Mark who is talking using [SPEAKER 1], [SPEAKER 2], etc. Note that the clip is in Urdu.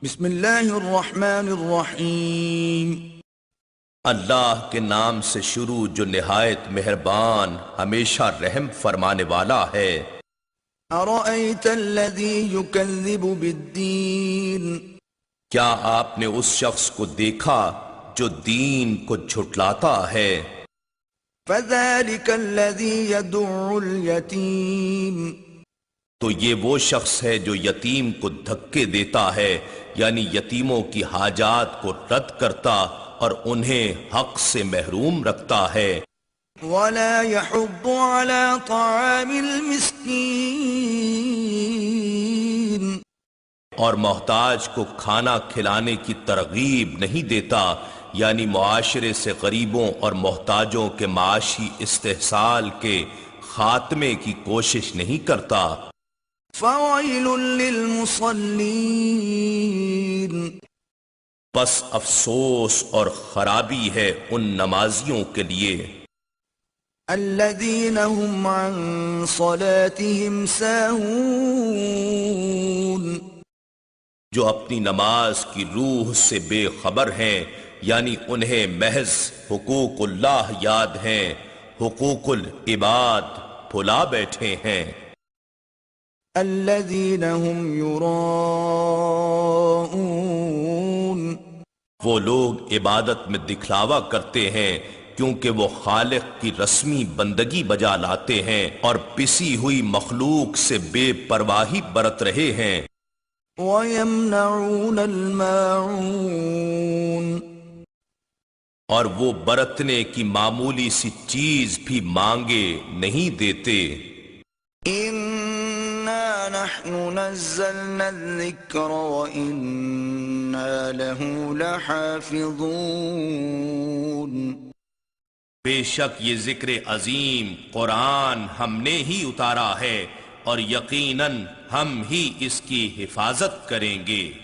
[SPEAKER 1] بسم اللہ الرحمن الرحیم۔
[SPEAKER 2] اللہ کے نام سے شروع جو نہایت مہربان ہمیشہ رحم فرمانے والا ہے۔
[SPEAKER 1] ارأیت الذی یکذب بالدین،
[SPEAKER 2] کیا آپ نے اس شخص کو دیکھا جو دین کو جھٹلاتا ہے؟
[SPEAKER 1] فذلک الذی یدع الیتیم،
[SPEAKER 2] تو یہ وہ شخص ہے جو یتیم کو دھکے دیتا ہے، یعنی یتیموں کی حاجات کو رد کرتا اور انہیں حق سے محروم رکھتا ہے۔
[SPEAKER 1] ولا یحض علی طعام المسکین،
[SPEAKER 2] اور محتاج کو کھانا کھلانے کی ترغیب نہیں دیتا، یعنی معاشرے سے غریبوں اور محتاجوں کے معاشی استحصال کے خاتمے کی کوشش نہیں کرتا۔
[SPEAKER 1] فویل للمصلین،
[SPEAKER 2] پس افسوس اور خرابی ہے ان نمازیوں کے لیے
[SPEAKER 1] الذین هم عن صلاتهم ساہون،
[SPEAKER 2] جو اپنی نماز کی روح سے بے خبر ہیں، یعنی انہیں محض حقوق اللہ یاد ہیں، حقوق العباد بھلا بیٹھے ہیں۔
[SPEAKER 1] الذین هم یراءون،
[SPEAKER 2] وہ لوگ عبادت میں دکھلاوا کرتے ہیں کیونکہ وہ خالق کی رسمی بندگی بجا لاتے ہیں اور پسی ہوئی مخلوق سے بے پرواہی برت رہے ہیں۔
[SPEAKER 1] وَيَمْنَعُونَ الْمَاعُونَ،
[SPEAKER 2] اور وہ برتنے کی معمولی سی چیز بھی مانگے نہیں دیتے۔
[SPEAKER 1] إِنَّا نَحْنُ نَزَّلْنَا الذِّكْرَ وَإِنَّا لَهُ لَحَافِظُونَ،
[SPEAKER 2] بے شک یہ ذکر عظیم قرآن ہم نے ہی اتارا ہے اور یقیناً ہم ہی اس کی حفاظت کریں گے۔